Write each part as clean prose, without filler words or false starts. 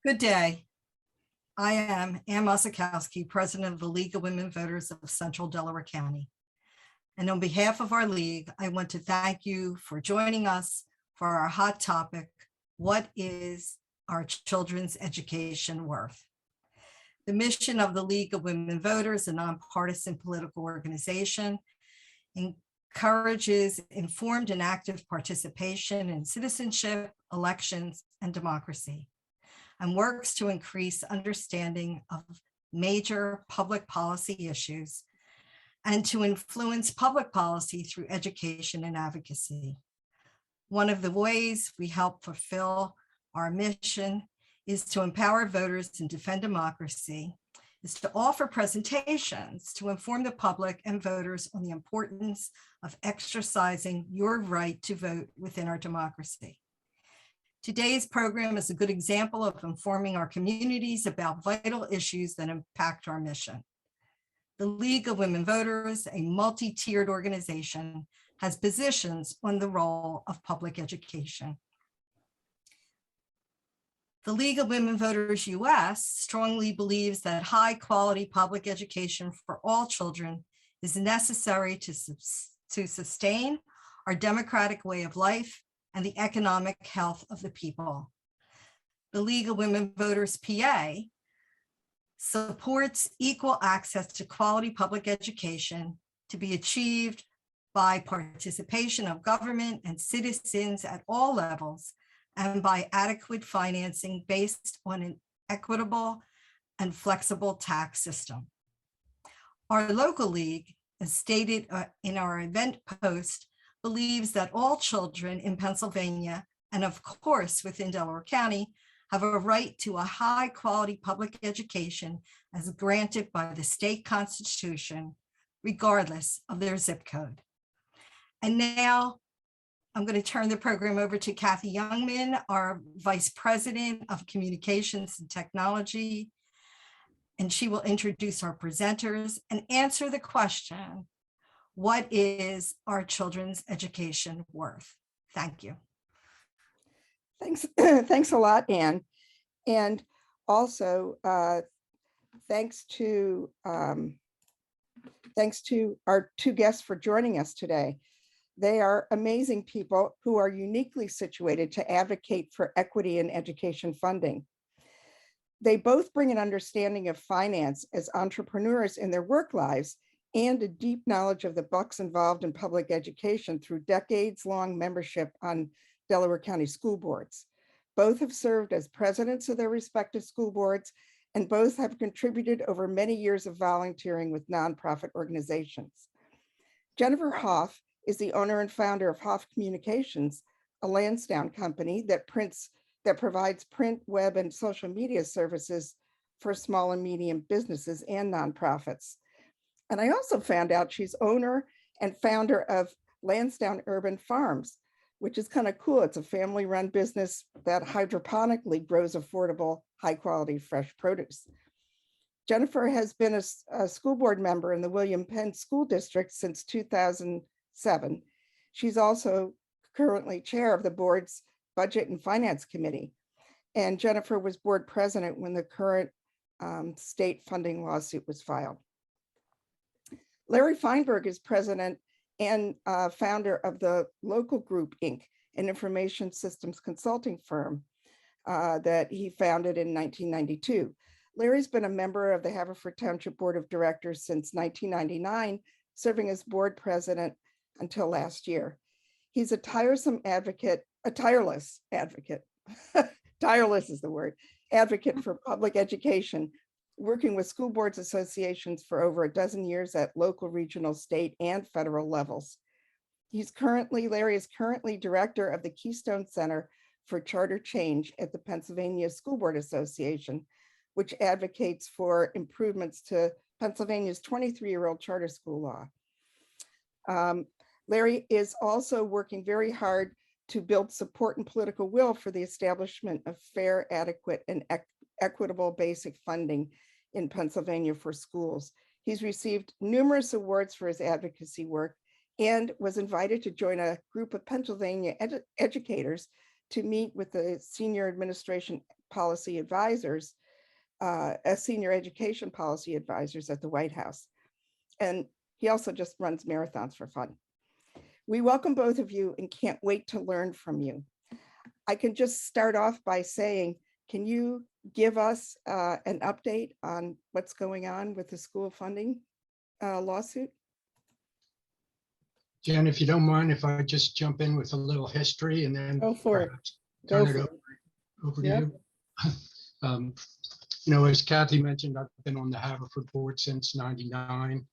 Good day. I am Ann Mosikowski, President of the League of Women Voters of Central Delaware County. And on behalf of our league, I want to thank you for joining us for our hot topic, what is our children's education worth? The mission of the League of Women Voters, a nonpartisan political organization, encourages informed and active participation in citizenship, elections, and democracy, and works to increase understanding of major public policy issues and to influence public policy through education and advocacy. One of the ways we help fulfill our mission is to empower voters and defend democracy, is to offer presentations to inform the public and voters on the importance of exercising your right to vote within our democracy. Today's program is a good example of informing our communities about vital issues that impact our mission. The League of Women Voters, a multi-tiered organization, has positions on the role of public education. The League of Women Voters US strongly believes that high quality public education for all children is necessary to sustain our democratic way of life and the economic health of the people. The League of Women Voters PA supports equal access to quality public education to be achieved by participation of government and citizens at all levels and by adequate financing based on an equitable and flexible tax system. Our local league, as stated in our event post, believes that all children in Pennsylvania, and of course within Delaware County, have a right to a high quality public education as granted by the state constitution, regardless of their zip code. And now I'm going to turn the program over to Kathy Youngman, our Vice President of Communications and Technology, and she will introduce our presenters and answer the question, what is our children's education worth? Thank you. Thanks, thanks a lot, Ann. And also, thanks to our two guests for joining us today. They are amazing people who are uniquely situated to advocate for equity in education funding. They both bring an understanding of finance as entrepreneurs in their work lives and a deep knowledge of the bucks involved in public education through decades-long membership on Delaware County school boards. Both have served as presidents of their respective school boards, and both have contributed over many years of volunteering with nonprofit organizations. Jennifer Hoff is the owner and founder of Hoff Communications, a Lansdowne company that provides print, web, and social media services for small and medium businesses and nonprofits. And I also found out she's owner and founder of Lansdowne Urban Farms, which is kind of cool. It's a family-run business that hydroponically grows affordable, high-quality fresh produce. Jennifer has been a school board member in the William Penn School District since 2007. She's also currently chair of the board's Budget and Finance Committee. And Jennifer was board president when the current state funding lawsuit was filed. Larry Feinberg is president and founder of the Local Group, Inc., an information systems consulting firm that he founded in 1992. Larry's been a member of the Haverford Township Board of Directors since 1999, serving as board president until last year. He's a tireless advocate, tireless is the word, advocate for public education, working with school boards associations for over a dozen years at local, regional, state, and federal levels. Larry is currently director of the Keystone Center for Charter Change at the Pennsylvania School Board Association, which advocates for improvements to Pennsylvania's 23-year-old charter school law. Larry is also working very hard to build support and political will for the establishment of fair, adequate, and equitable basic funding in Pennsylvania for schools. He's received numerous awards for his advocacy work and was invited to join a group of Pennsylvania educators to meet with the senior administration policy advisors, as senior education policy advisors at the White House. And he also just runs marathons for fun. We welcome both of you and can't wait to learn from you. I can just start off by saying, can you give us an update on what's going on with the school funding lawsuit? Jen, if you don't mind, if I just jump in with a little history and then Go for it. turn it over to you. You know, as Kathy mentioned, I've been on the Haverford board since '99,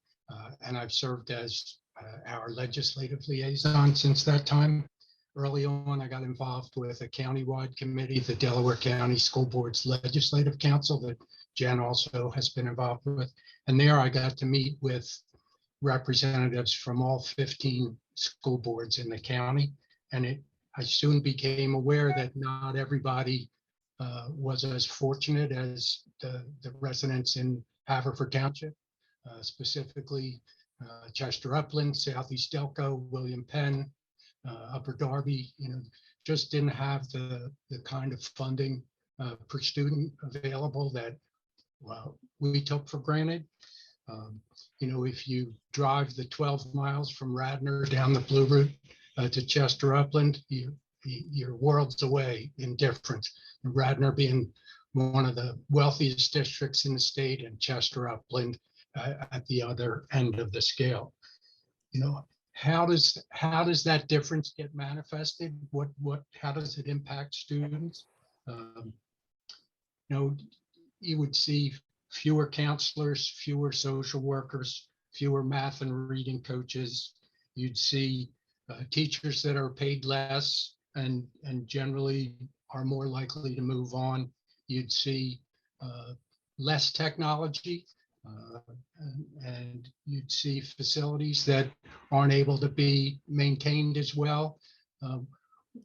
and I've served as our legislative liaison since that time. Early on, I got involved with a countywide committee, the Delaware County School Board's Legislative Council, that Jen also has been involved with. And there I got to meet with representatives from all 15 school boards in the county. And I soon became aware that not everybody was as fortunate as the residents in Haverford Township, specifically Chester Upland, Southeast Delco, William Penn, Upper Darby, you know, just didn't have the kind of funding per student available that we took for granted. You know, if you drive the 12 miles from Radnor down the Blue Route to Chester Upland, you're worlds away in difference. Radnor being one of the wealthiest districts in the state, and Chester Upland at the other end of the scale. You know, how does that difference get manifested? How does it impact students? You know, you would see fewer counselors, fewer social workers, fewer math and reading coaches. You'd see teachers that are paid less and generally are more likely to move on. You'd see less technology, and you'd see facilities that aren't able to be maintained as well.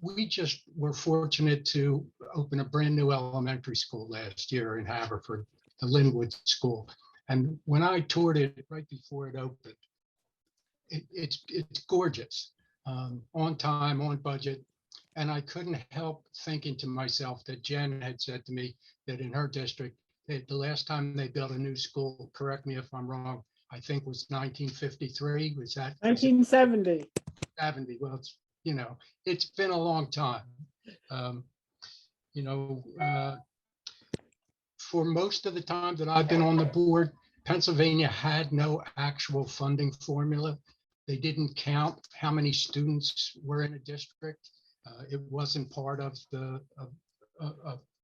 We just were fortunate to open a brand new elementary school last year in Haverford, the Linwood School. And when I toured it right before it opened, it's gorgeous, on time, on budget. And I couldn't help thinking to myself that Jen had said to me that in her district, the last time they built a new school, correct me if I'm wrong, I think was 1953. Was that 1970? 70. Well, it's, you know, it's been a long time. You know, for most of the time that I've been on the board, Pennsylvania had no actual funding formula. They didn't count how many students were in a district. It wasn't part of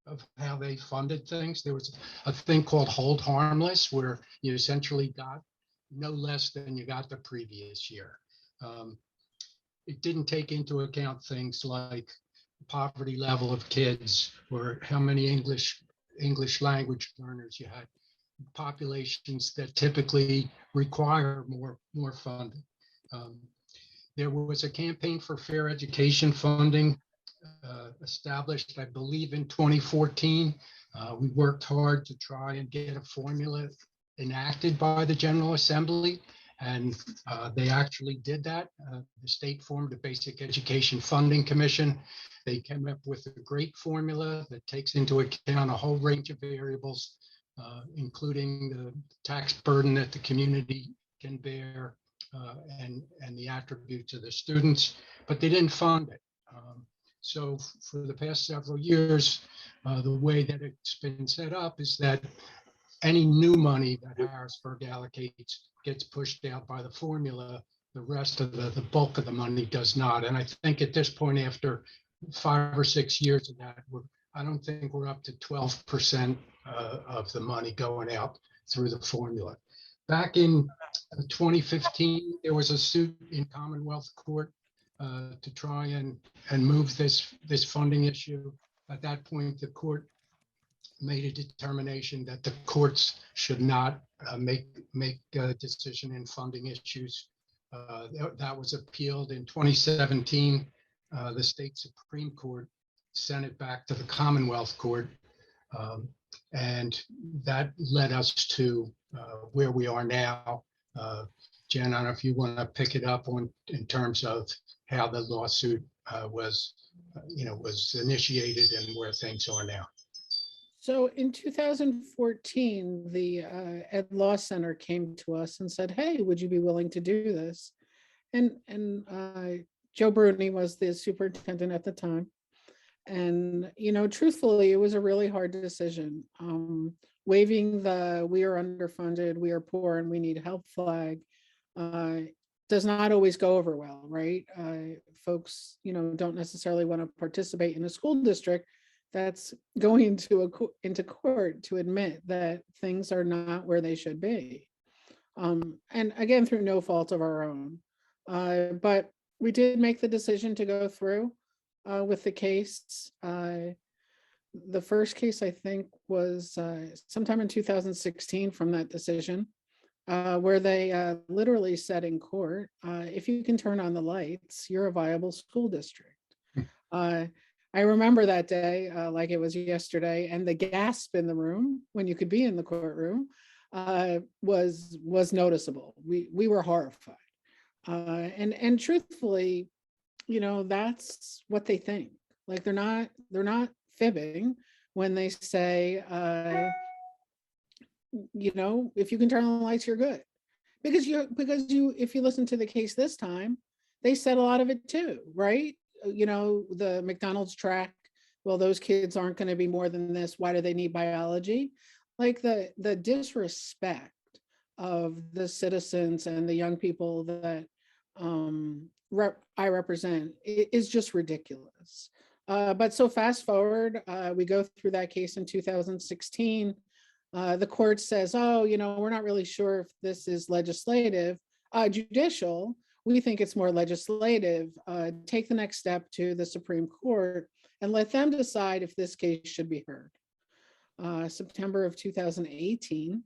of how they funded things. There was a thing called hold harmless, where you essentially got no less than you got the previous year. It didn't take into account things like poverty level of kids, or how many English language learners you had, populations that typically require more funding. There was a campaign for fair education funding established, I believe, in 2014. We worked hard to try and get a formula enacted by the General Assembly, and they actually did that. The state formed a Basic Education Funding Commission. They came up with a great formula that takes into account a whole range of variables, including the tax burden that the community can bear, and the attributes of the students, but they didn't fund it. So for the past several years, the way that it's been set up is that any new money that Harrisburg allocates gets pushed out by the formula. The rest of the bulk of the money does not. And I think at this point, after 5 or 6 years of that, I don't think we're up to 12% of the money going out through the formula. Back in 2015, there was a suit in Commonwealth Court to try and move this funding issue. At that point, the court made a determination that the courts should not make a decision in funding issues. That was appealed in 2017. The state Supreme Court sent it back to the Commonwealth Court, and that led us to where we are now. Jen, I don't know if you want to pick it up in terms of how the lawsuit was initiated and where things are now. So in 2014, the Ed Law Center came to us and said, "Hey, would you be willing to do this?" And Joe Bruni was the superintendent at the time. And, truthfully, it was a really hard decision. Waiving the "we are underfunded, we are poor, and we need help" flag uh, does not always go over well, right? Folks, don't necessarily want to participate in a school district that's going into court to admit that things are not where they should be. And again, through no fault of our own. But we did make the decision to go through with the case. The first case, I think, was sometime in 2016 from that decision, where they literally said in court, if you can turn on the lights, you're a viable school district. I remember that day like it was yesterday, and the gasp in the room when you could be in the courtroom was noticeable. We were horrified. And truthfully, that's what they think. Like they're not fibbing when they say, if you can turn on the lights, you're good. Because if you listen to the case this time, they said a lot of it too, right? The McDonald's track, well, those kids aren't going to be more than this. Why do they need biology? Like the disrespect of the citizens and the young people that I represent is just ridiculous. But so fast forward, we go through that case in 2016. The court says, "Oh, we're not really sure if this is legislative, judicial. We think it's more legislative. Take the next step to the Supreme Court and let them decide if this case should be heard." September of 2018,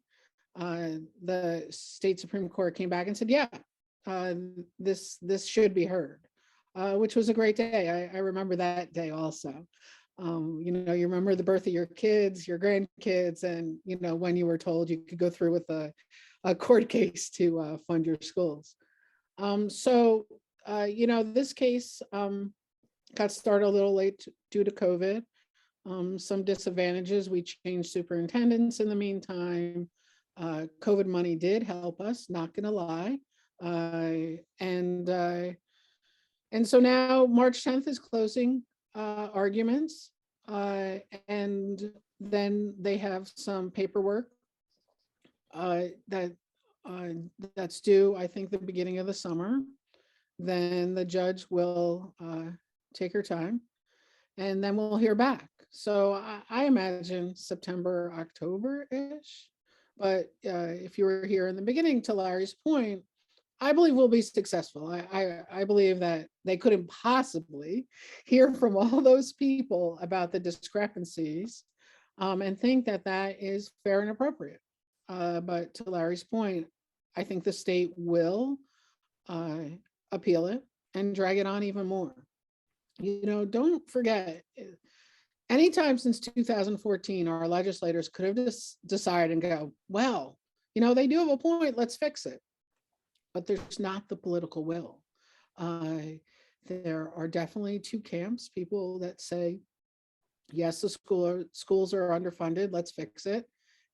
the state Supreme Court came back and said, "Yeah, this should be heard," which was a great day. I remember that day also. You remember the birth of your kids, your grandkids, and when you were told you could go through with a court case to fund your schools. So this case got started a little late due to COVID. Some disadvantages: we changed superintendents in the meantime. COVID money did help us, not gonna lie. And so now March 10th is closing arguments, and then they have some paperwork that's due, I think, the beginning of the summer. Then the judge will take her time, and then we'll hear back. So I imagine September, October-ish. But if you were here in the beginning, to Larry's point, I believe we'll be successful. I believe that they couldn't possibly hear from all those people about the discrepancies and think that that is fair and appropriate. But to Larry's point, I think the state will appeal it and drag it on even more. Don't forget, anytime since 2014, our legislators could have just decided and go, well, they do have a point, let's fix it. But there's not the political will. There are definitely two camps: people that say, yes, the schools are underfunded, let's fix it.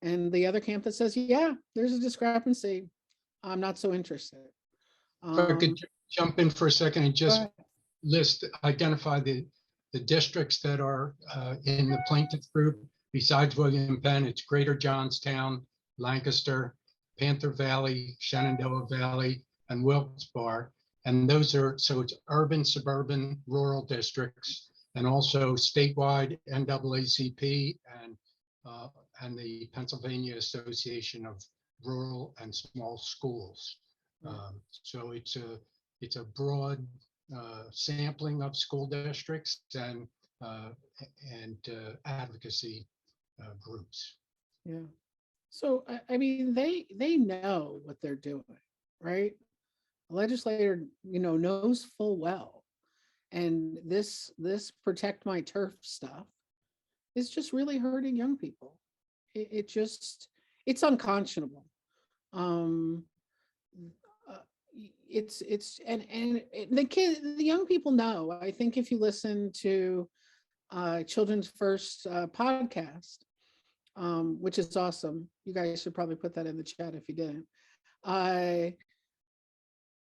And the other camp that says, yeah, there's a discrepancy, I'm not so interested. If I could jump in for a second and just identify the districts that are in the plaintiff group. Besides William Penn, it's Greater Johnstown, Lancaster, Panther Valley, Shenandoah Valley, and Wilkes-Barre. And those are, so it's urban, suburban, rural districts, and also statewide NAACP and the Pennsylvania Association of Rural and Small Schools. So it's a broad sampling of school districts and advocacy groups. Yeah. So I mean, they know what they're doing, right? A legislator, knows full well, and this protect my turf stuff is just really hurting young people. It's unconscionable. It's and the young people know. I think if you listen to Children's First podcast, which is awesome. You guys should probably put that in the chat if you didn't. I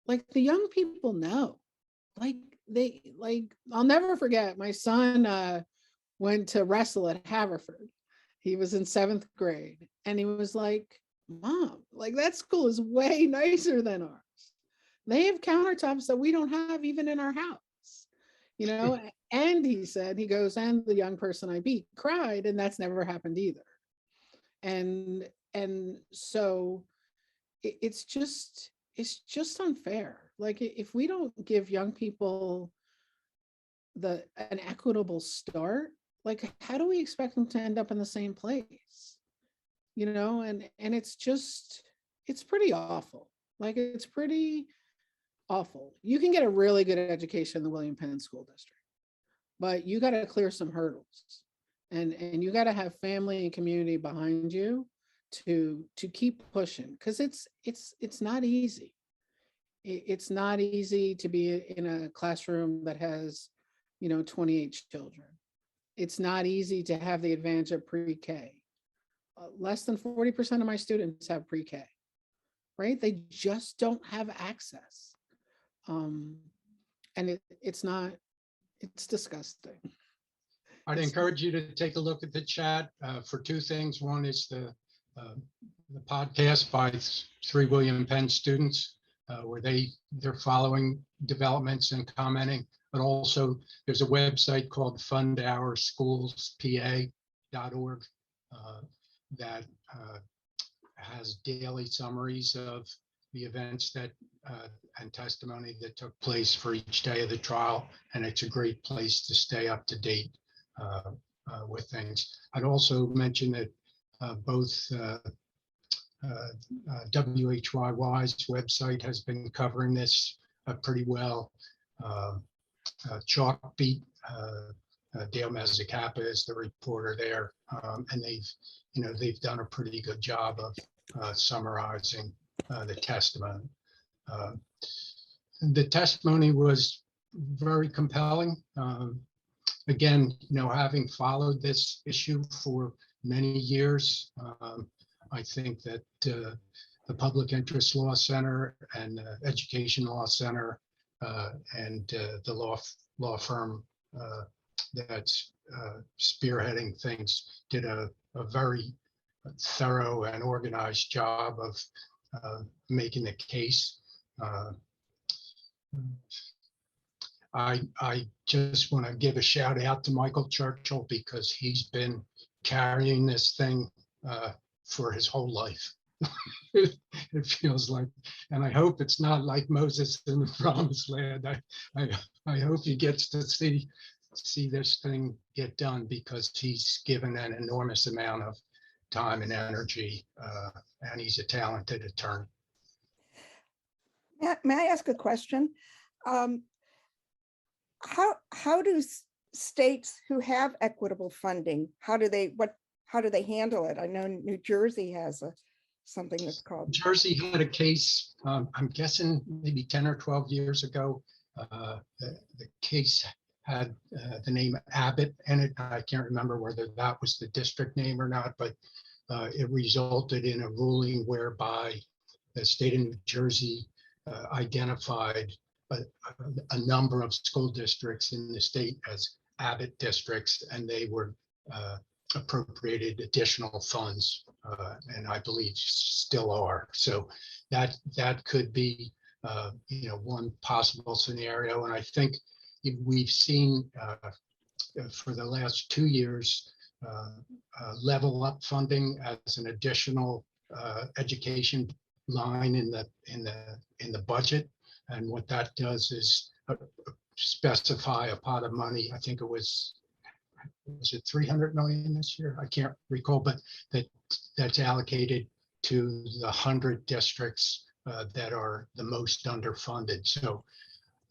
like the young people know, I'll never forget my son went to wrestle at Haverford. He was in 7th grade and he was like, Mom, like that school is way nicer than ours. They have countertops that we don't have even in our house, you know? And he said, he goes, and the young person I beat cried, and that's never happened either. And so it's just unfair. Like if we don't give young people an equitable start, like how do we expect them to end up in the same place? You know, and it's pretty awful. Like it's pretty awful. You can get a really good education in the William Penn School District, but you got to clear some hurdles, and you got to have family and community behind you to keep pushing, because it's not easy. It's not easy to be in a classroom that has 28 children. It's not easy to have the advantage of pre-K. Less than 40% of my students have pre-K, right? They just don't have access. And it's disgusting. I'd encourage you to take a look at the chat for two things. One is the podcast by 3 William Penn students where they're following developments and commenting, but also there's a website called fundourschoolspa.org that has daily summaries of the events that and testimony that took place for each day of the trial, and it's a great place to stay up to date with things. I'd also mention that both WHYY's website has been covering this pretty well. Chalkbeat, Dale Mazzacappa is the reporter there, and they've done a pretty good job of summarizing the testimony. The testimony was very compelling. Again, having followed this issue for many years, I think that the Public Interest Law Center and the Education Law Center and the law firm that's spearheading things did a very thorough and organized job of making the case. I just want to give a shout out to Michael Churchill, because he's been carrying this thing for his whole life. It feels like, and I hope it's not like Moses in the Promised Land. I hope he gets to see this thing get done, because he's given an enormous amount of time and energy, and he's a talented attorney. May I ask a question? How do states who have equitable funding, how do they handle it? I know New Jersey has something that's called. Jersey had a case, I'm guessing maybe 10 or 12 years ago. The case had the name Abbott in it. I can't remember whether that was the district name or not, but it resulted in a ruling whereby the state of New Jersey identified a number of school districts in the state as Abbott districts, and they were appropriated additional funds, and I believe still are. So that could be one possible scenario. And I think we've seen for the last 2 years level up funding as an additional education line in the budget. And what that does is specify a pot of money. I think was it 300 million this year? I can't recall, but that's allocated to the 100 districts that are the most underfunded. So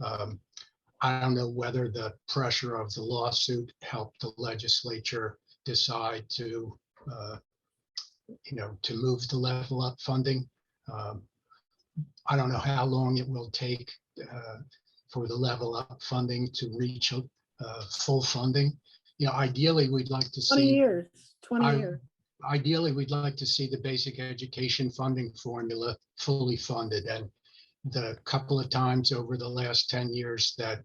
I don't know whether the pressure of the lawsuit helped the legislature decide to move the level up funding. I don't know how long it will take for the level up funding to reach full funding. Ideally, we'd like to see 20 years. ideally, we'd like to see the basic education funding formula fully funded. And the couple of times over the last 10 years that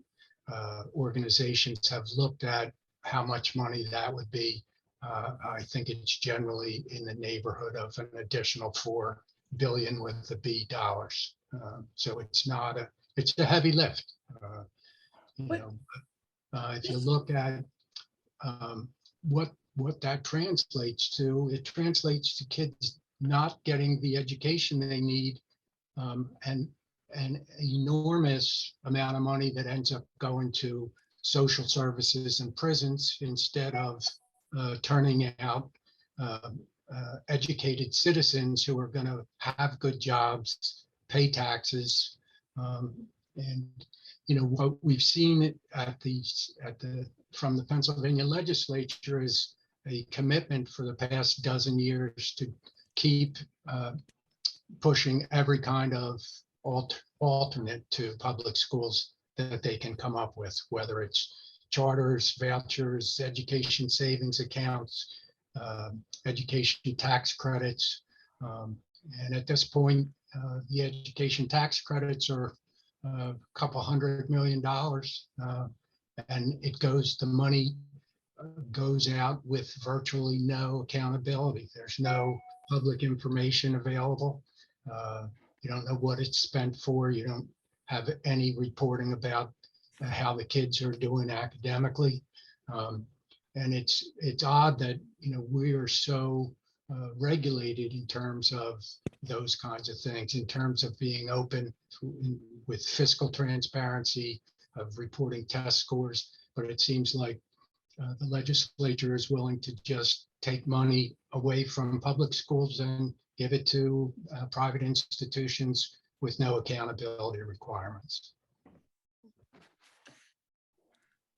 organizations have looked at how much money that would be, I think it's generally in the neighborhood of an additional $4 billion with the B dollars. So it's not a, it's a heavy lift. You But- know, if you look at what that translates to, it translates to kids not getting the education they need, and an enormous amount of money that ends up going to social services and prisons instead of turning out educated citizens who are going to have good jobs, pay taxes, and you know what we've seen at the from the Pennsylvania legislature is a commitment for the past dozen years to keep pushing every kind of alternate to public schools that they can come up with, whether it's charters, vouchers, education savings accounts, education tax credits. And at this point, the education tax credits are a couple $100 million. And it goes, the money goes out with virtually no accountability. There's no public information available. You don't know what it's spent for. You don't have any reporting about how the kids are doing academically. And it's odd that, you know, we are so regulated in terms of those kinds of things, in terms of being open with fiscal transparency, of reporting test scores. But it seems like the legislature is willing to just take money away from public schools and give it to private institutions with no accountability requirements.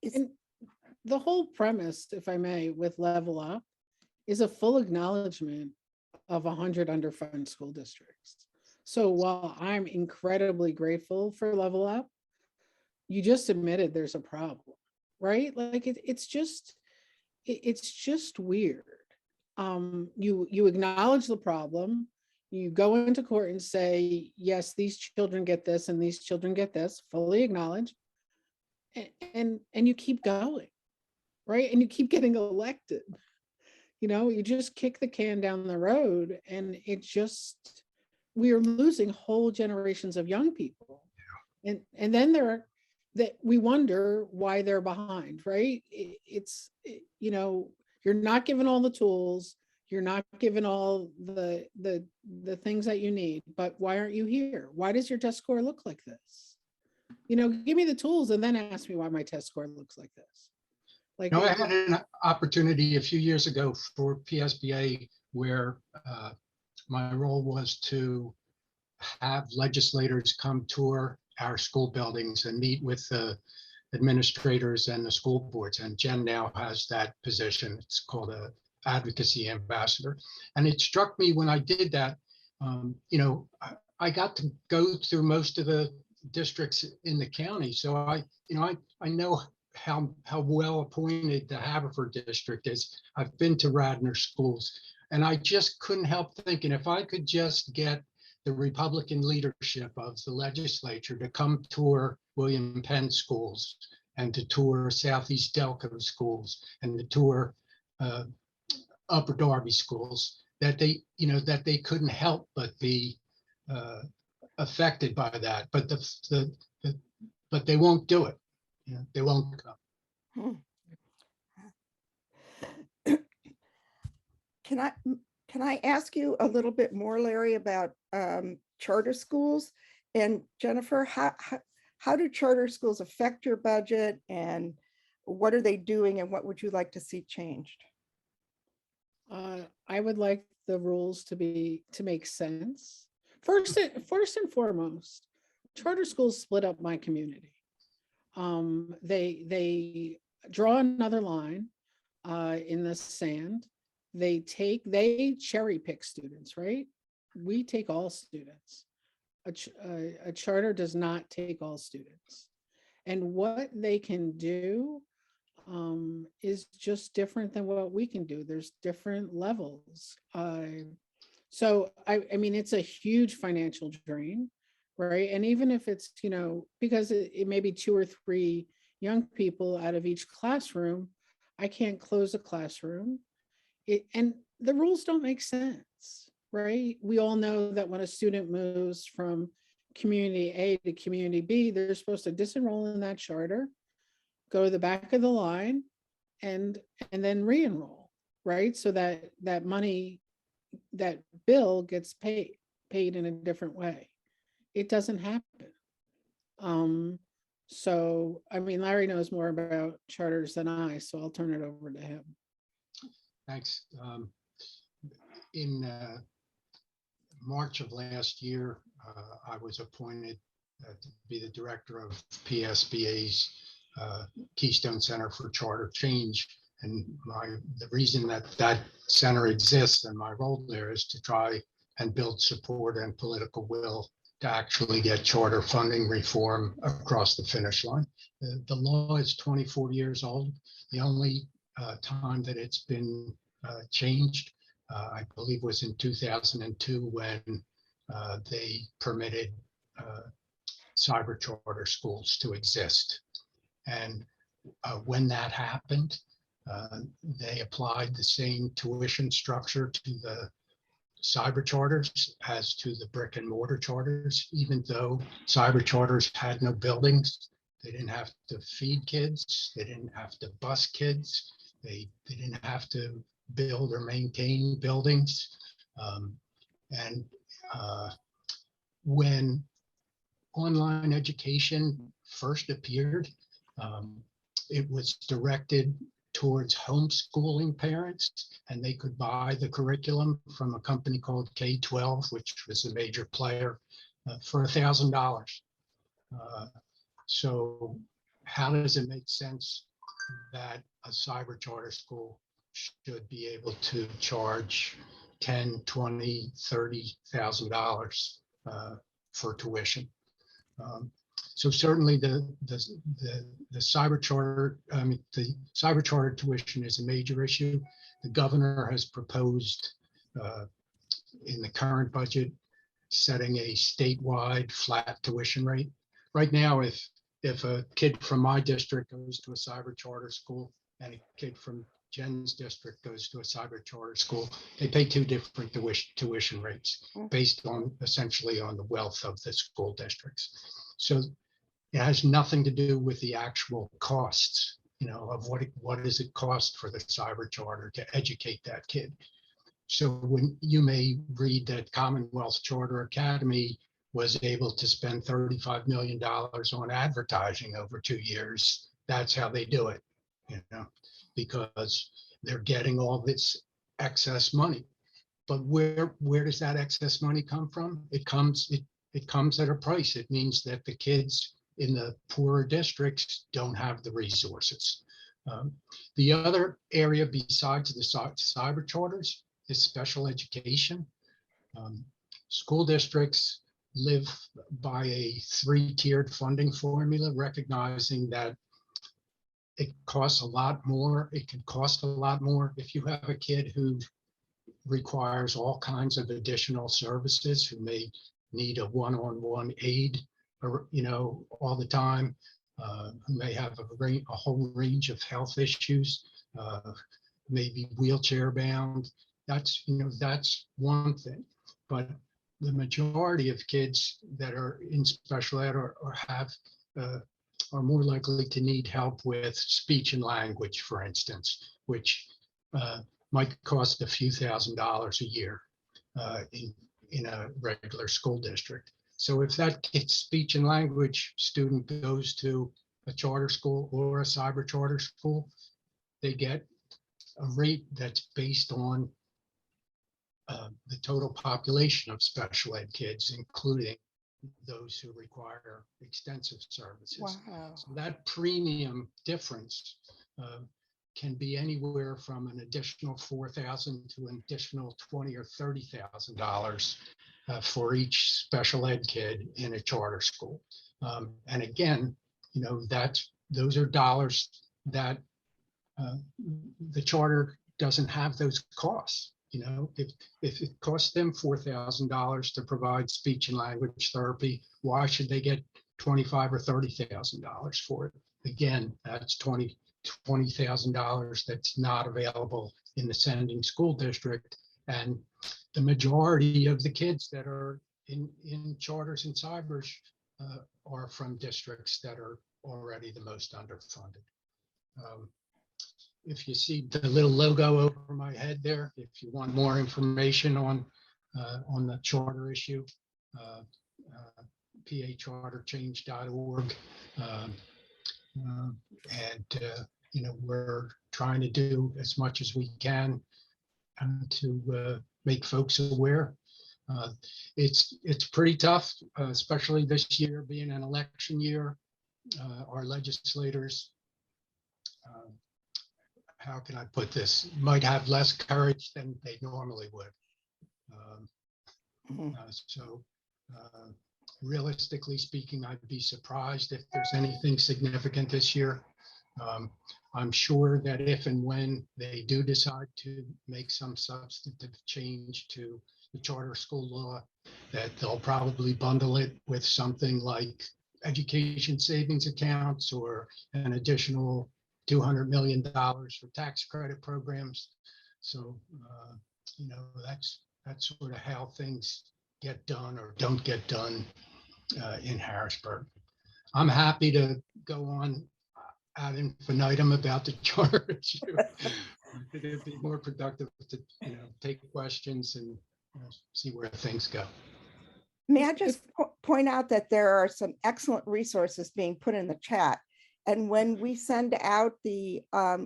And the whole premise, if I may, with Level Up is a full acknowledgement of 100 underfunded school districts. So while I'm incredibly grateful for Level Up, you just admitted there's a problem, right? Like it's just weird. You acknowledge the problem, you go into court and say, yes, these children get this and these children get this, fully acknowledge, and you keep going, right? And you keep getting elected. You know, you just kick the can down the road, and we are losing whole generations of young people. And then we wonder why they're behind, right? You know, you're not given all the tools, you're not given all the things that you need, but why aren't you here? Why does your test score look like this? You know, give me the tools and then ask me why my test score looks like this. Like, I had an opportunity a few years ago for PSBA where my role was to have legislators come tour our school buildings and meet with the administrators and the school boards. And Jen now has that position. It's called an advocacy ambassador. And it struck me when I did that, you know, I got to go through most of the districts in the county. So I know how well appointed the Haverford district is. I've been to Radnor schools, and I just couldn't help thinking, if I could just get the Republican leadership of the legislature to come tour William Penn schools and to tour Southeast Delco schools and to tour Upper Darby schools, that they couldn't help but be affected by that. But but they won't do it. You know, they won't come. Can I ask you a little bit more, Larry, about charter schools? And Jennifer, how do charter schools affect your budget, and what are they doing, and what would you like to see changed? I would like the rules to make sense. First and foremost, charter schools split up my community. They draw another line in the sand. They cherry pick students, right? We take all students. A charter does not take all students. And what they can do is just different than what we can do. There's different levels. So I mean, it's a huge financial drain, right? And even if it's, because it may be 2 or 3 young people out of each classroom, I can't close a classroom. And the rules don't make sense, right? We all know that when a student moves from community A to community B, they're supposed to disenroll in that charter, go to the back of the line, and then re-enroll, right? So that money, that bill gets paid in a different way. It doesn't happen. So I mean, Larry knows more about charters than I, so I'll turn it over to him. Thanks. In March of last year, I was appointed to be the director of PSBA's Keystone Center for Charter Change. And the reason that center exists and my role there is to try and build support and political will to actually get charter funding reform across the finish line. The law is 24 years old. The only time that it's been changed, I believe, was in 2002 when they permitted cyber charter schools to exist. And when that happened, they applied the same tuition structure to the cyber charters as to the brick and mortar charters, even though cyber charters had no buildings. They didn't have to feed kids. They didn't have to bus kids. They didn't have to build or maintain buildings. When online education first appeared, it was directed towards homeschooling parents, and they could buy the curriculum from a company called K-12, which was a major player, for $1,000. So how does it make sense that a cyber charter school should be able to charge $10,000, $20,000, $30,000 for tuition? So certainly the cyber charter, the cyber charter tuition is a major issue. The governor has proposed in the current budget setting a statewide flat tuition rate. Right now, if a kid from my district goes to a cyber charter school and a kid from Jen's district goes to a cyber charter school, they pay 2 different tuition rates based on essentially on the wealth of the school districts. So it has nothing to do with the actual costs, of what does it cost for the cyber charter to educate that kid. So when you may read that Commonwealth Charter Academy was able to spend $35 million on advertising over 2 years, that's how they do it, because they're getting all this excess money. But where does that excess money come from? It comes at a price. It means that the kids in the poorer districts don't have the resources. The other area besides the cyber charters is special education. School districts live by a 3-tiered funding formula, recognizing that it costs a lot more. It can cost a lot more if you have a kid who requires all kinds of additional services, who may need a one-on-one aid, or all the time, who may have a whole range of health issues, maybe wheelchair bound. That's one thing. But the majority of kids that are in special ed or are more likely to need help with speech and language, for instance, which might cost a few $1,000s a year in a regular school district. So if that kid's speech and language student goes to a charter school or a cyber charter school, they get a rate that's based on the total population of special ed kids, including those who require extensive services. Wow. So that premium difference can be anywhere from an additional $4,000 to an additional $20,000 or $30,000 for each special ed kid in a charter school. And again, those are dollars that the charter doesn't have those costs. You know, if it costs them $4,000 to provide speech and language therapy, why should they get $25,000 or $30,000 for it? Again, that's $20,000 that's not available in the sending school district. And the majority of the kids that are in charters and cybers are from districts that are already the most underfunded. If you see the little logo over my head there, if you want more information on the charter issue, pacharterchange.org. You know, we're trying to do as much as we can to make folks aware. It's pretty tough, especially this year being an election year. Our legislators, how can I put this, might have less courage than they normally would. Realistically speaking, I'd be surprised if there's anything significant this year. I'm sure that if and when they do decide to make some substantive change to the charter school law, that they'll probably bundle it with something like education savings accounts or an additional $200 million for tax credit programs. So, you know, that's sort of how things get done or don't get done in Harrisburg. I'm happy to go on ad infinitum about the charter issue. It'd be more productive to, you know, take questions and see where things go. May I just point out that there are some excellent resources being put in the chat. And when we send out the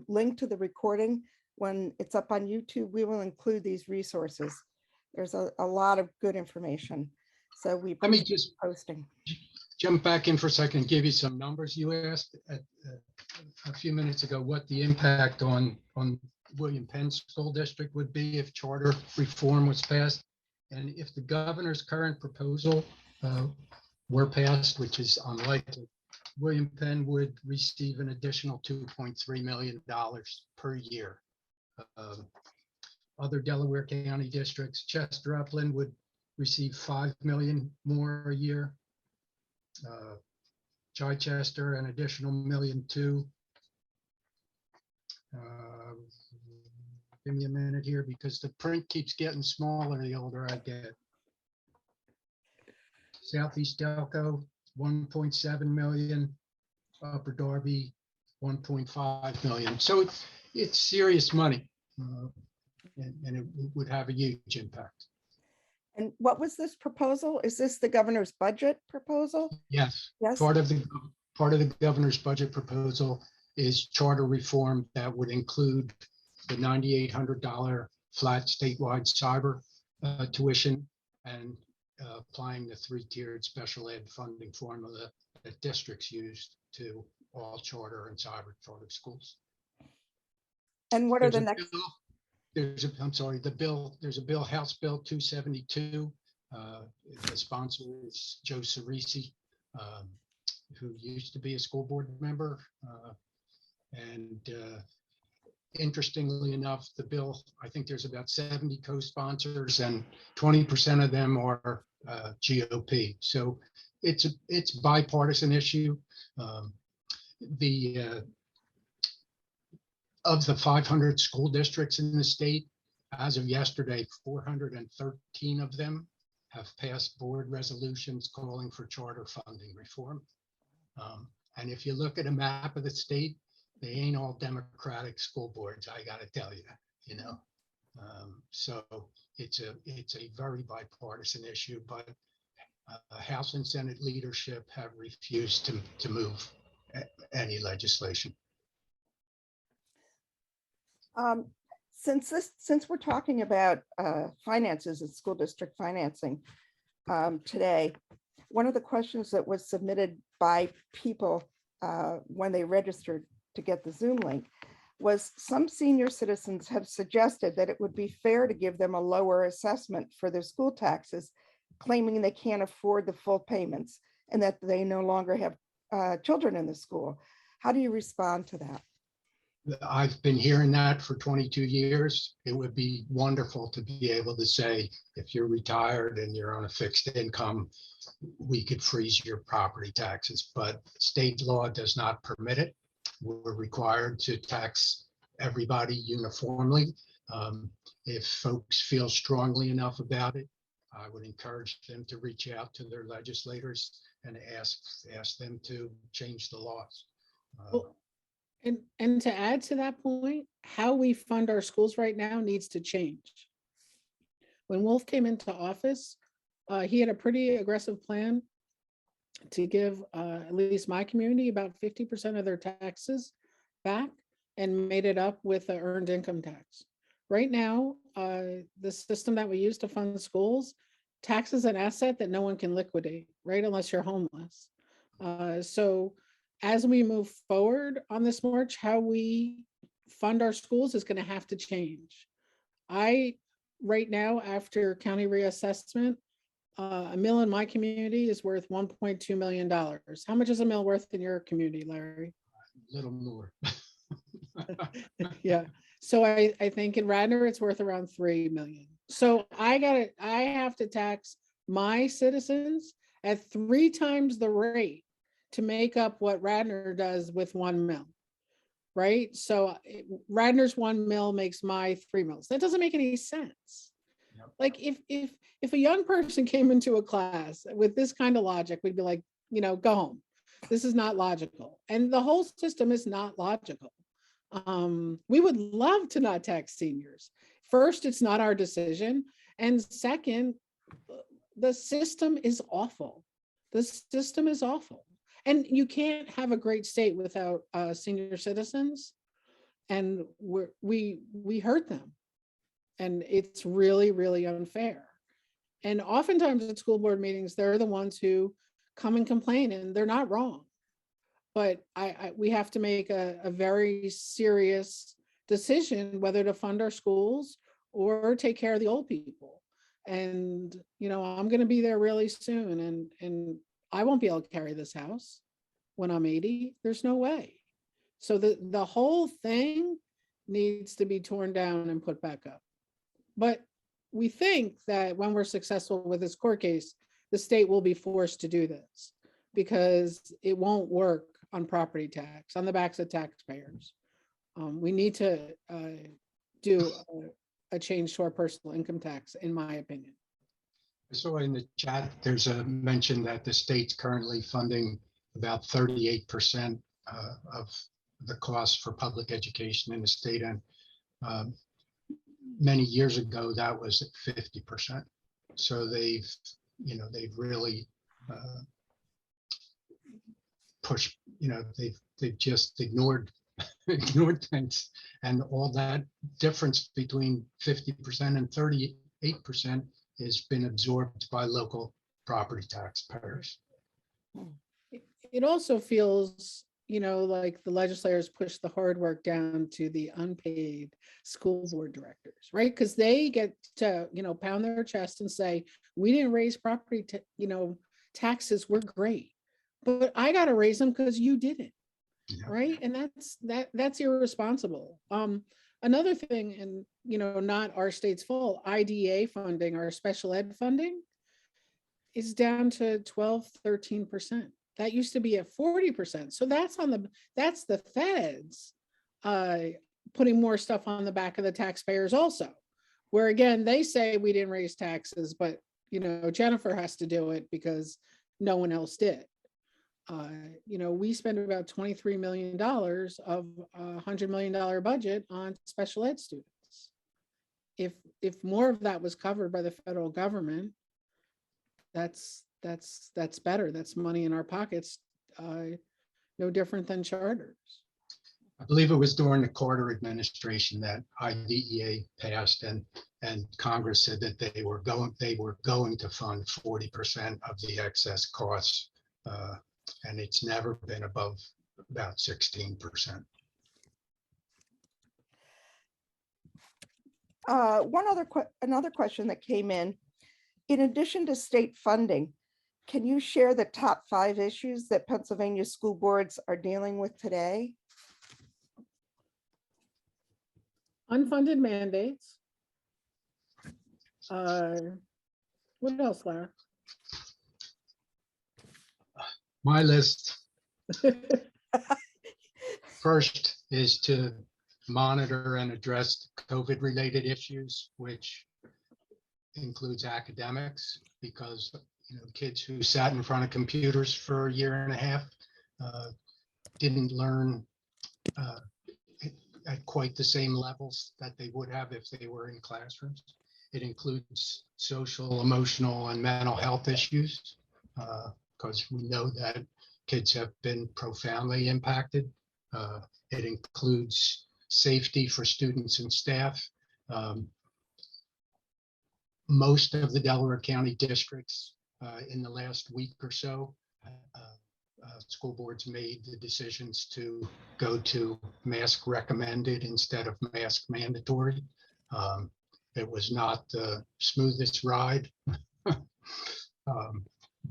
link to the recording, when it's up on YouTube, we will include these resources. There's a lot of good information. So we Let me just posting. Jump back in for a second and give you some numbers. You asked a few minutes ago what the impact on William Penn School District would be if charter reform was passed. And if the governor's current proposal were passed, which is unlikely, William Penn would receive an additional $2.3 million per year. Other Delaware County districts, Chester Upland would receive $5 million more a year. Chichester, an additional $1.2 million. Give me a minute here because the print keeps getting smaller the older I get. Southeast Delco, 1.7 million. Upper Darby, 1.5 million. So it's serious money, and it would have a huge impact. And what was this proposal? Is this the governor's budget proposal? Yes. Yes. Part of the governor's budget proposal is charter reform that would include the $9,800 flat statewide cyber tuition and applying the three-tiered special ed funding formula that districts used to all charter and cyber charter schools. And what are the next? There's a bill, House Bill 272. The sponsor is Joe Cerisi, who used to be a school board member. Interestingly enough, the bill, I think there's about 70 co-sponsors and 20% of them are GOP. So it's bipartisan issue. Of the 500 school districts in the state, as of yesterday, 413 of them have passed board resolutions calling for charter funding reform. And if you look at a map of the state, they ain't all Democratic school boards, I gotta tell you, you know. So it's a very bipartisan issue, but House and Senate leadership have refused to move any legislation. Since we're talking about finances and school district financing today, one of the questions that was submitted by people when they registered to get the Zoom link was some senior citizens have suggested that it would be fair to give them a lower assessment for their school taxes, claiming they can't afford the full payments and that they no longer have children in the school. How do you respond to that? I've been hearing that for 22 years. It would be wonderful to be able to say, if you're retired and you're on a fixed income, we could freeze your property taxes, but state law does not permit it. We're required to tax everybody uniformly. If folks feel strongly enough about it, I would encourage them to reach out to their legislators and ask them to change the laws. Well, and to add to that point, how we fund our schools right now needs to change. When Wolf came into office, he had a pretty aggressive plan to give at least my community about 50% of their taxes back and made it up with the earned income tax. Right now, the system that we use to fund schools taxes an asset that no one can liquidate, right? Unless you're homeless. So as we move forward on this march, how we fund our schools is going to have to change. Right now, after county reassessment, a mill in my community is worth $1.2 million. How much is a mill worth in your community, Larry? A little more. Yeah. So I think in Radnor, it's worth around 3 million. So I have to tax my citizens at 3 times the rate to make up what Radnor does with 1 mill, right? So Radnor's 1 mill makes my 3 mills. That doesn't make any sense. Yep. Like if a young person came into a class with this kind of logic, we'd be like, go home. This is not logical. And the whole system is not logical. We would love to not tax seniors. First, it's not our decision. And second, the system is awful. The system is awful. And you can't have a great state without senior citizens. And we hurt them. And it's really, really unfair. And oftentimes at school board meetings, they're the ones who come and complain, and they're not wrong. But we have to make a very serious decision whether to fund our schools or take care of the old people. And, I'm going to be there really soon, and I won't be able to carry this house when I'm 80. There's no way. So the whole thing needs to be torn down and put back up. But we think that when we're successful with this court case, the state will be forced to do this because it won't work on property tax, on the backs of taxpayers. We need to do a change to our personal income tax, in my opinion. I saw in the chat, there's a mention that the state's currently funding about 38% of the cost for public education in the state. And many years ago, that was at 50%. So they've really pushed, they've just ignored things, and all that difference between 50% and 38% has been absorbed by local property taxpayers. It also feels, like the legislators push the hard work down to the unpaid school board directors, right? Because they get to, pound their chest and say, we didn't raise property, taxes, we're great, but I got to raise them because you didn't. Yeah. Right. And that's irresponsible. Another thing, and not our state's fault, IDA funding, our special ed funding, is down to 12-13%. That used to be at 40%. So that's the feds putting more stuff on the back of the taxpayers also, where again, they say we didn't raise taxes, but Jennifer has to do it because no one else did. We spend about $23 million of a $100 million budget on special ed students. If more of that was covered by the federal government, that's better. That's money in our pockets, no different than charters. I believe it was during the Carter administration that IDEA passed, and Congress said that they were going to fund 40% of the excess costs. And it's never been above about 16%. Another question that came in addition to state funding, can you share the top 5 issues that Pennsylvania school boards are dealing with today? Unfunded mandates. What else, Lara? My list first is to monitor and address COVID-related issues, which includes academics, because kids who sat in front of computers for a year and a half didn't learn at quite the same levels that they would have if they were in classrooms. It includes social, emotional, and mental health issues, because we know that kids have been profoundly impacted. It includes safety for students and staff. Most of the Delaware County districts in the last week or so, school boards made the decisions to go to mask recommended instead of mask mandatory. It was not the smoothest ride,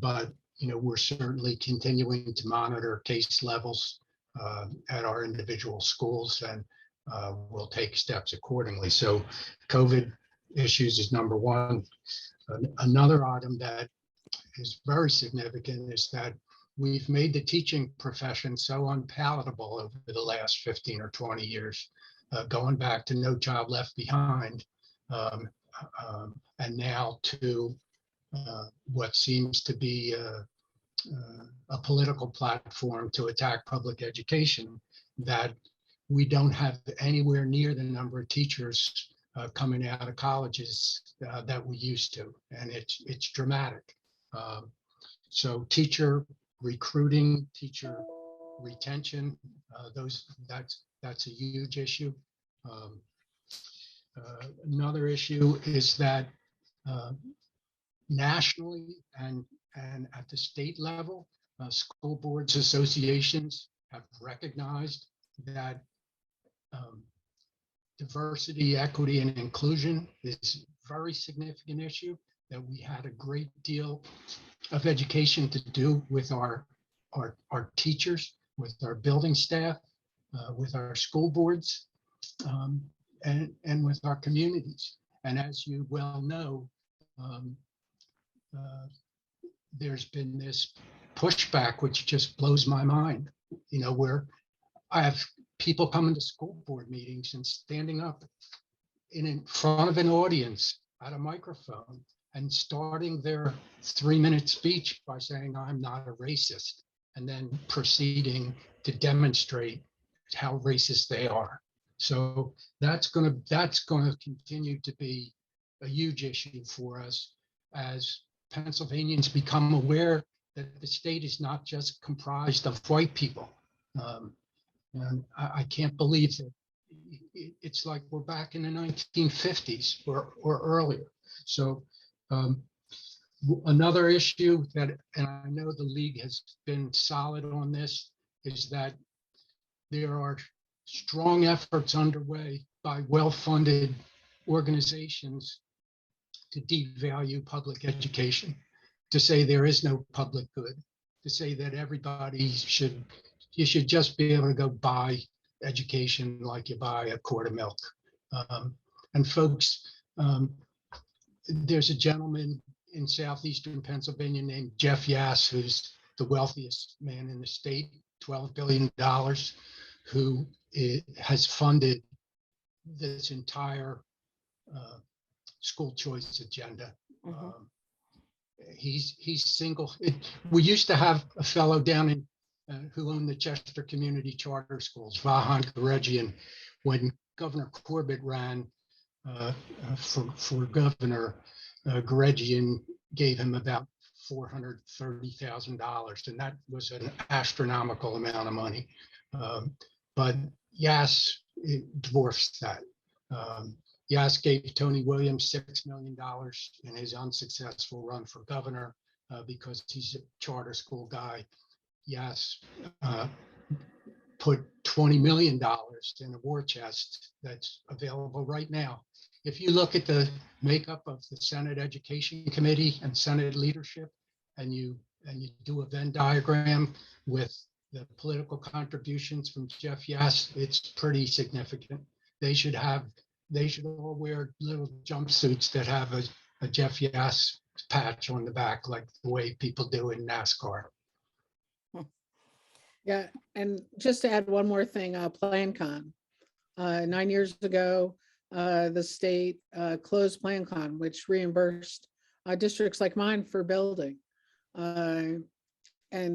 but we're certainly continuing to monitor case levels at our individual schools, and we'll take steps accordingly. So COVID issues is number one. Another item that is very significant is that we've made the teaching profession so unpalatable over the last 15 or 20 years, going back to No Child Left Behind, and now to what seems to be a political platform to attack public education, that we don't have anywhere near the number of teachers coming out of colleges that we used to, and it's dramatic. So teacher recruiting, teacher retention, that's a huge issue. Another issue is that nationally and at the state level, school boards associations have recognized that diversity, equity, and inclusion is a very significant issue, that we had a great deal of education to do with our teachers, with our building staff, with our school boards, and with our communities. And as you well know, there's been this pushback, which just blows my mind, where I have people coming to school board meetings and standing up in front of an audience at a microphone and starting their 3-minute speech by saying, "I'm not a racist," and then proceeding to demonstrate how racist they are. So that's going to continue to be a huge issue for us as Pennsylvanians become aware that the state is not just comprised of white people. And I can't believe that it's like we're back in the 1950s or earlier. So another issue that, and I know the league has been solid on this, is that there are strong efforts underway by well-funded organizations to devalue public education, to say there is no public good, to say that you should just be able to go buy education like you buy a quart of milk. And folks, there's a gentleman in southeastern Pennsylvania named Jeff Yass, who's the wealthiest man in the state, $12 billion, who has funded this entire school choice agenda. Mhm. He's single. We used to have a fellow down in who owned the Chester Community Charter Schools, Vahan Garegian. When Governor Corbett ran for governor, Garegian gave him about $430,000, and that was an astronomical amount of money. But Yass dwarfs that. Yass gave Tony Williams $6 million in his unsuccessful run for governor because he's a charter school guy. Yass put $20 million in a war chest that's available right now. If you look at the makeup of the Senate Education Committee and Senate leadership, and you do a Venn diagram with the political contributions from Jeff Yass, it's pretty significant. They should have they should all wear little jumpsuits that have a Jeff Yass patch on the back, like the way people do in NASCAR. Yeah, and just to add one more thing, PlanCon. 9 years ago, the state closed PlanCon, which reimbursed districts like mine for building. And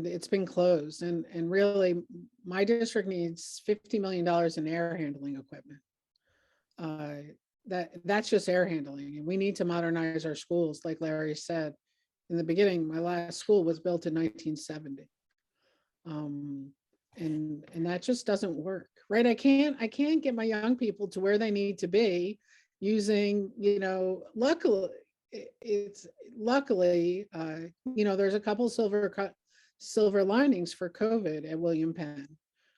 it's been closed. And really, my district needs $50 million in air handling equipment. That's just air handling. And we need to modernize our schools, like Larry said. In the beginning, my last school was built in 1970. And that just doesn't work, right? I can't get my young people to where they need to be using, luckily, there's a couple silver linings for COVID at William Penn.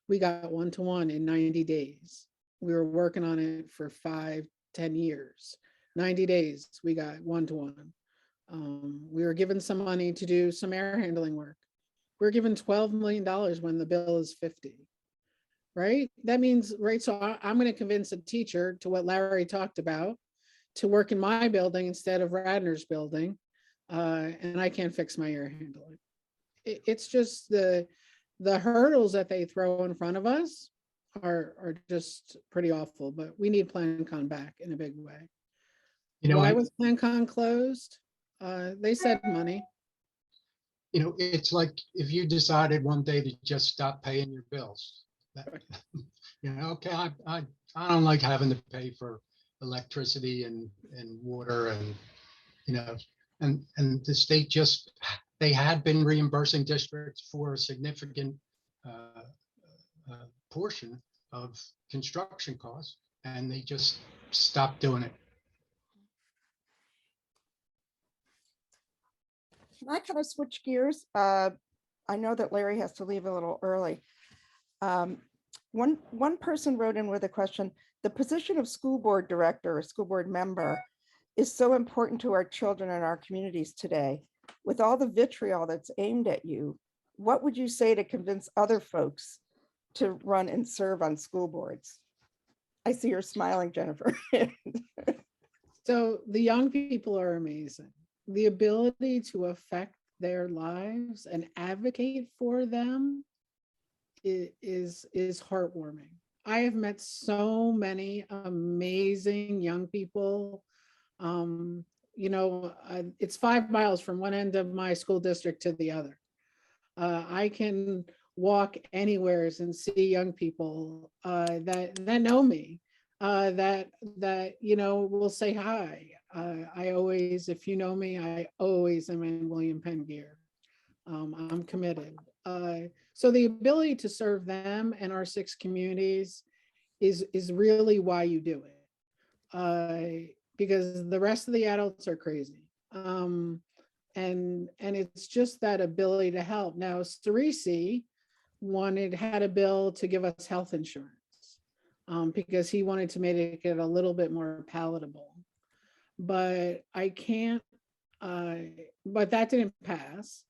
We got 1-to-1 in 90 days. We were working on it for 5-10 years. 90 days, we got 1-to-1. We were given some money to do some air handling work. We're given $12 million when the bill is 50, right? That means, right, so I'm going to convince a teacher to what Larry talked about, to work in my building instead of Radner's building, and I can't fix my air handling. It's just the hurdles that they throw in front of us are just pretty awful, but we need PlanCon back in a big way. Why was PlanCon closed? They said money. It's like if you decided one day to just stop paying your bills. Okay, I don't like having to pay for electricity and water and the state they had been reimbursing districts for a significant portion of construction costs, and they just stopped doing it. Can I kind of switch gears? I know that Larry has to leave a little early. One person wrote in with a question: the position of school board director or school board member is so important to our children and our communities today. With all the vitriol that's aimed at you, what would you say to convince other folks to run and serve on school boards? I see you're smiling, Jennifer. So the young people are amazing. The ability to affect their lives and advocate for them is heartwarming. I have met so many amazing young people. It's 5 miles from one end of my school district to the other. I can walk anywhere and see young people that know me, that will say hi. I always, if you know me, I always am in William Penn gear. I'm committed. So the ability to serve them and our 6 communities is really why you do it. Because the rest of the adults are crazy. And it's just that ability to help. Now, Cerisi had a bill to give us health insurance because he wanted to make it a little bit more palatable. But I can't, but that didn't pass.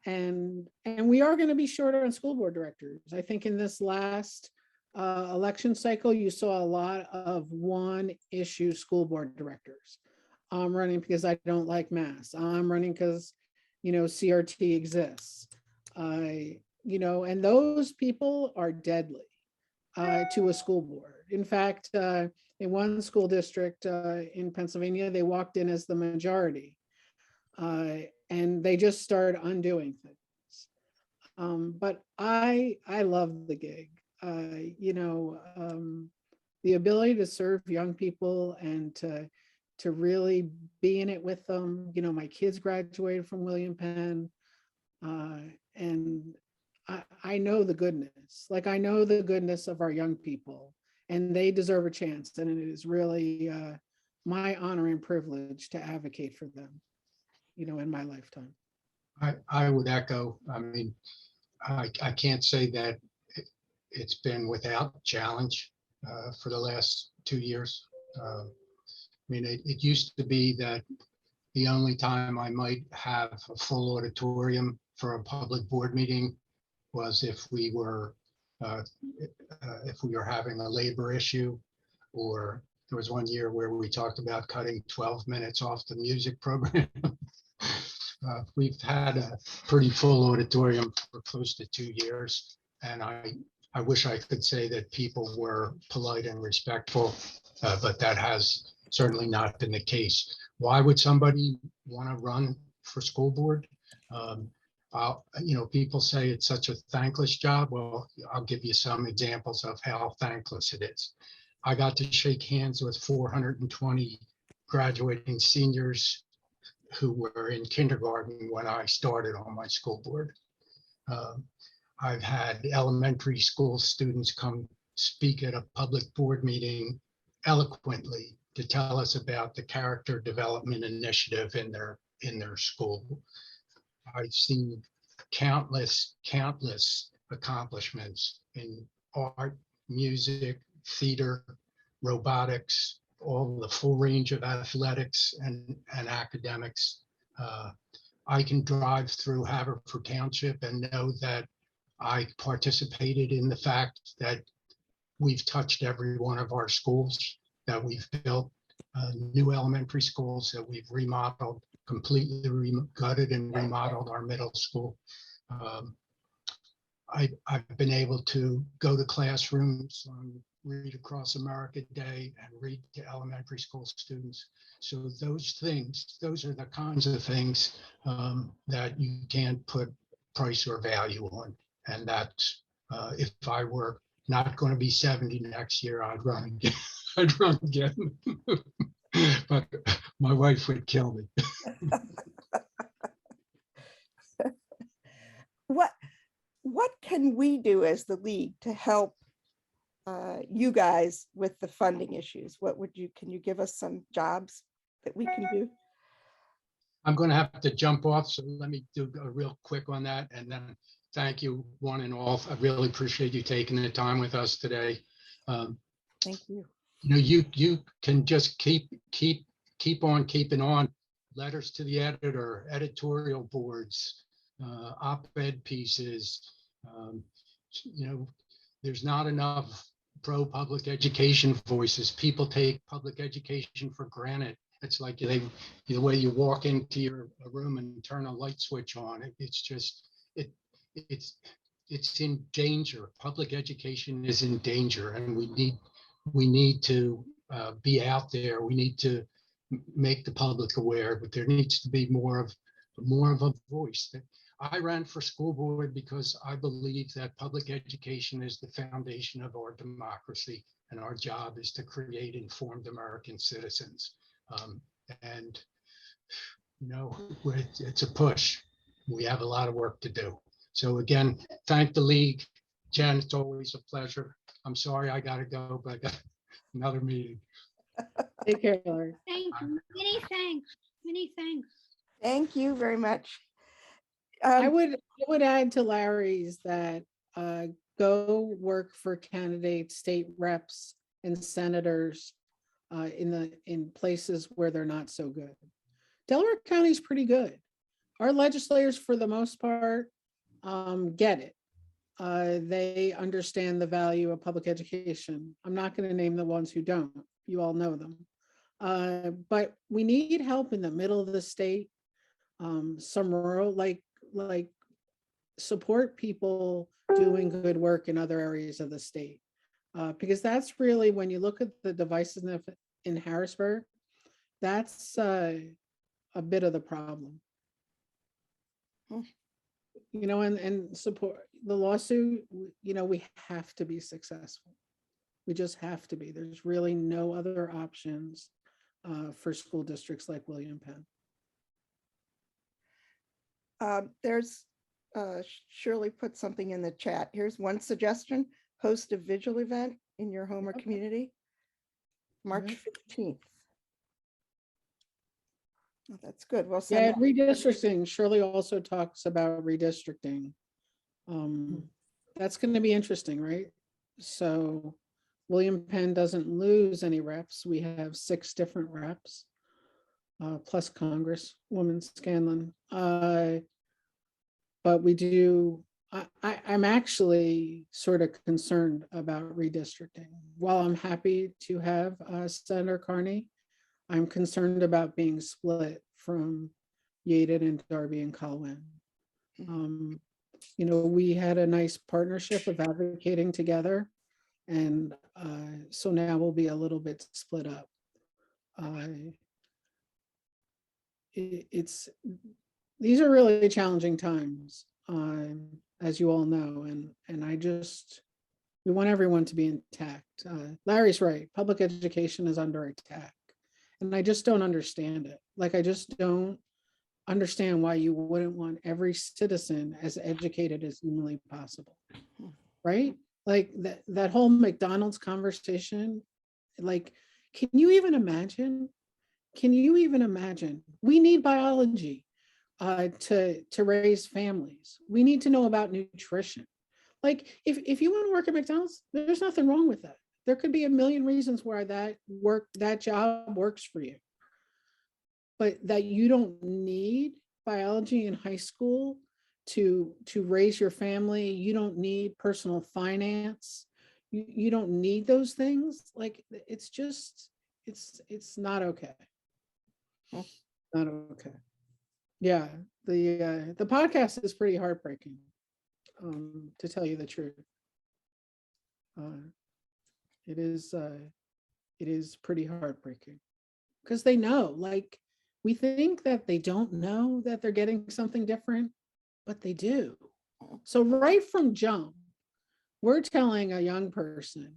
And we are going to be shorter on school board directors. I think in this last election cycle, you saw a lot of one-issue school board directors. I'm running because I don't like mass. I'm running because, CRT exists. And those people are deadly to a school board. In fact, in one school district in Pennsylvania, they walked in as the majority and they just started undoing things. But I love the gig. The ability to serve young people and to really be in it with them. My kids graduated from William Penn, and I know the goodness. Like, I know the goodness of our young people, and they deserve a chance. And it is really my honor and privilege to advocate for them, in my lifetime. I would echo. I mean, I can't say that it's been without challenge for the last 2 years. It used to be that the only time I might have a full auditorium for a public board meeting was if we were having a labor issue, or There was one year where we talked about cutting 12 minutes off the music program. We've had a pretty full auditorium for close to 2 years, and I wish I could say that people were polite and respectful, but that has certainly not been the case. Why would somebody want to run for school board? People say it's such a thankless job. Well, I'll give you some examples of how thankless it is. I got to shake hands with 420 graduating seniors who were in kindergarten when I started on my school board. I've had elementary school students come speak at a public board meeting eloquently to tell us about the character development initiative in their school. I've seen countless accomplishments in art, music, theater, robotics, all the full range of athletics and academics. I can drive through Haverford Township and know that I participated in the fact that we've touched every one of our schools, that we've built new elementary schools, that we've remodeled, completely gutted and remodeled our middle school. I've been able to go to classrooms on Read Across America Day and read to elementary school students. So those are the kinds of things that you can't put price or value on. And that's, if I were not going to be 70 next year, I'd run again. I'd run again. But my wife would kill me. What can we do as the league to help you guys with the funding issues? Can you give us some jobs that we can do? I'm going to have to jump off, so let me do a real quick on that, and then thank you one and all. I really appreciate you taking the time with us today. Thank you. You can just keep on keeping on. Letters to the editor, editorial boards, op-ed pieces. There's not enough pro-public education voices. People take public education for granted. It's like the way you walk into your room and turn a light switch on. It's in danger. Public education is in danger, and we need to be out there. We need to make the public aware, but there needs to be more of a voice. I ran for school board because I believe that public education is the foundation of our democracy, and our job is to create informed American citizens. It's a push. We have a lot of work to do. So again, thank the league. Jen, it's always a pleasure. I'm sorry I gotta go, but I got another meeting. Take care, Larry. Thank you. Many thanks. Many thanks. Thank you very much. I would add to Larry's that go work for candidates, state reps, and senators in places where they're not so good. Delaware County is pretty good. Our legislators, for the most part, get it. They understand the value of public education. I'm not going to name the ones who don't. You all know them. But we need help in the middle of the state. Some rural, like support people doing good work in other areas of the state. Because that's really, when you look at the divisiveness in Harrisburg, that's a bit of the problem. And support the lawsuit, we have to be successful. We just have to be. There's really no other options for school districts like William Penn. There's Shirley put something in the chat. Here's one suggestion: host a vigil event in your home or community, March 15th. Oh, that's good. Well, yeah, redistricting. Shirley also talks about redistricting. That's going to be interesting, right? So William Penn doesn't lose any reps. We have 6 different reps, plus Congresswoman Scanlon. But we do I'm actually sort of concerned about redistricting. While I'm happy to have Senator Carney, I'm concerned about being split from Yaden and Darby and Colwyn. We had a nice partnership of advocating together, and so now we'll be a little bit split up. These are really challenging times, as you all know, and we want everyone to be intact. Larry's right, public education is under attack, and I just don't understand it. Like, I just don't understand why you wouldn't want every citizen as educated as humanly possible, right? Like that whole McDonald's conversation, like, can you even imagine? We need biology to raise families. We need to know about nutrition. Like, if you want to work at McDonald's, there's nothing wrong with that. There could be a million reasons why that job works for you. But that you don't need biology in high school to raise your family. You don't need personal finance. You don't need those things. Like, it's not okay. Not okay. Yeah, the podcast is pretty heartbreaking, to tell you the truth. It is pretty heartbreaking, because they know, like, we think that they don't know that they're getting something different, but they do. So right from jump, we're telling a young person,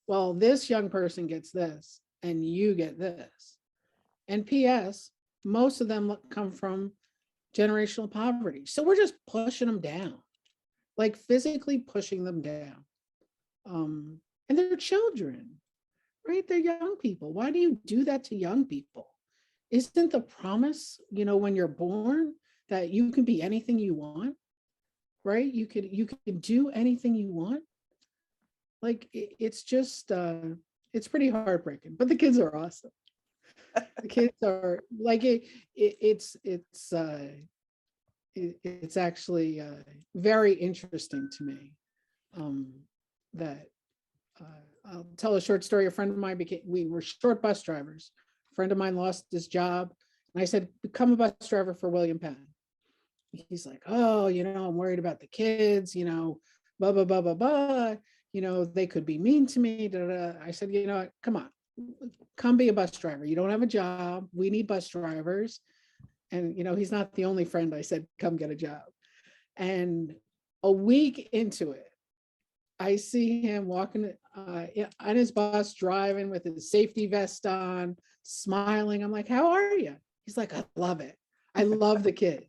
well, this young person gets this and you get this. And PS, most of them come from generational poverty. So we're just pushing them down, like physically pushing them down. And they're children, right? They're young people. Why do you do that to young people? Isn't the promise, when you're born, that you can be anything you want, right? You can do anything you want. Like, it's just, it's pretty heartbreaking, but the kids are awesome. The kids are like, it's actually very interesting to me, that I'll tell a short story. A friend of mine we were short bus drivers. A friend of mine lost his job, and I said, become a bus driver for William Penn. He's like, oh, I'm worried about the kids, blah, blah, blah, blah, blah. They could be mean to me. Da, da. I said, come on, come be a bus driver. You don't have a job. We need bus drivers. And, he's not the only friend I said, come get a job. And a week into it, I see him walking on his bus, driving with his safety vest on, smiling. I'm like, how are you? He's like, I love it. I love the kid.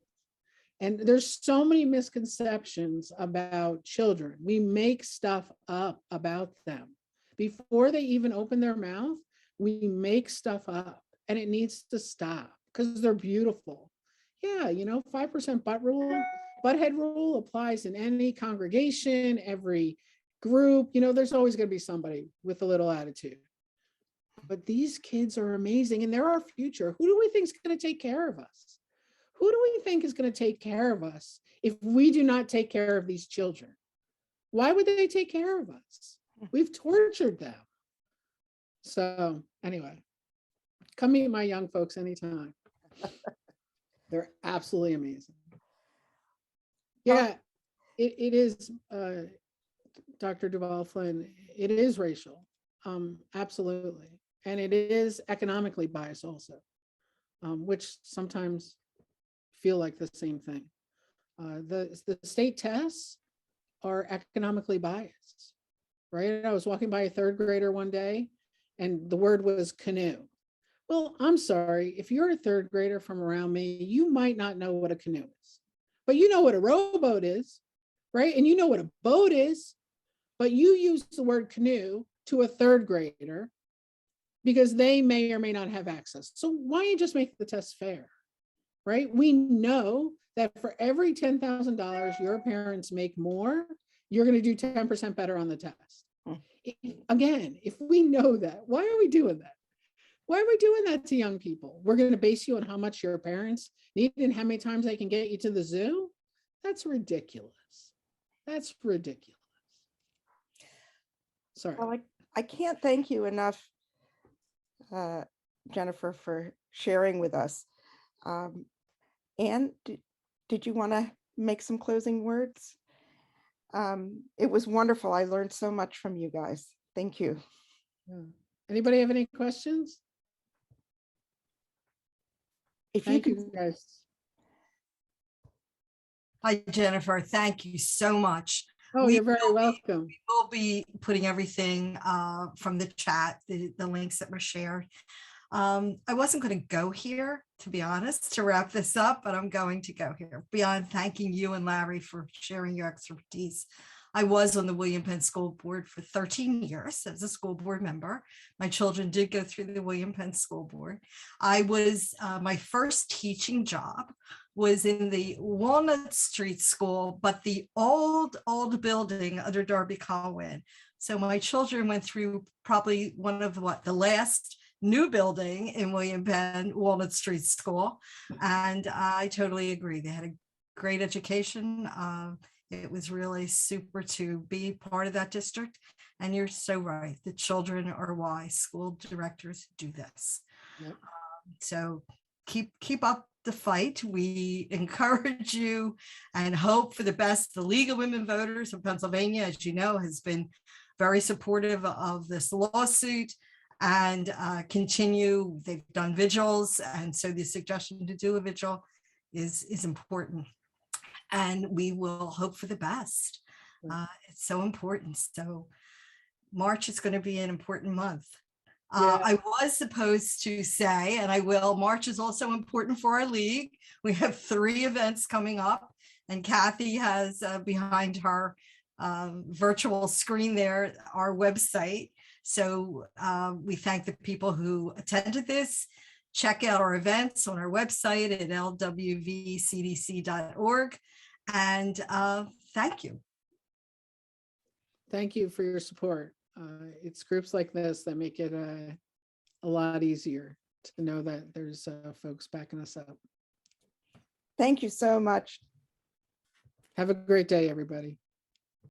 And there's so many misconceptions about children. We make stuff up about them. Before they even open their mouth, we make stuff up, and it needs to stop, because they're beautiful. Yeah, 5% butthead rule applies in any congregation, every group. There's always going to be somebody with a little attitude. But these kids are amazing, and they're our future. Who do we think is going to take care of us? Who do we think is going to take care of us if we do not take care of these children? Why would they take care of us? We've tortured them. So anyway, come meet my young folks anytime. They're absolutely amazing. Yeah, it is, Dr. Duval Flynn, it is racial, absolutely. And it is economically biased also, which sometimes feel like the same thing. The state tests are economically biased, right? I was walking by a third grader one day, and the word was canoe. Well, I'm sorry, if you're a third grader from around me, you might not know what a canoe is, but you know what a rowboat is, right? And you know what a boat is, but you use the word canoe to a third grader because they may or may not have access. So why don't you just make the test fair? Right? We know that for every $10,000 your parents make more, you're going to do 10% better on the test. Again, if we know that, why are we doing that? Why are we doing that to young people? We're going to base you on how much your parents need and how many times they can get you to the zoo? That's ridiculous. That's ridiculous. Sorry. Well, I can't thank you enough, Jennifer, for sharing with us. Anne, did you want to make some closing words? It was wonderful. I learned so much from you guys. Thank you. Yeah. Anybody have any questions? If you Thank could, you, guys. Hi, Jennifer. Thank you so much. Oh, We you're very will be- welcome. We'll be putting everything from the chat, the links that were shared. I wasn't going to go here, to be honest, to wrap this up, but I'm going to go here. Beyond thanking you and Larry for sharing your expertise, I was on the William Penn School Board for 13 years as a school board member. My children did go through the William Penn School Board. I was, my first teaching job was in the Walnut Street School, but the old building under Darby Colwyn. So my children went through probably one of the last new building in William Penn, Walnut Street School. And I totally agree. They had a great education. It was really super to be part of that district. And you're so right. The children are why school directors do this. Yep. So keep up the fight. We encourage you and hope for the best. The League of Women Voters of Pennsylvania, as you know, has been very supportive of this lawsuit and continue. They've done vigils. And so the suggestion to do a vigil is important. And we will hope for the best. It's so important. So March is going to be an important month. I was supposed to say, and I will, March is also important for our league. We have 3 events coming up, and Kathy has behind her virtual screen there, our website. So we thank the people who attended this. Check out our events on our website at lwvcdc.org. And thank you. Thank you for your support. It's groups like this that make it a lot easier to know that there's folks backing us up. thank you so much. Have a great day, everybody.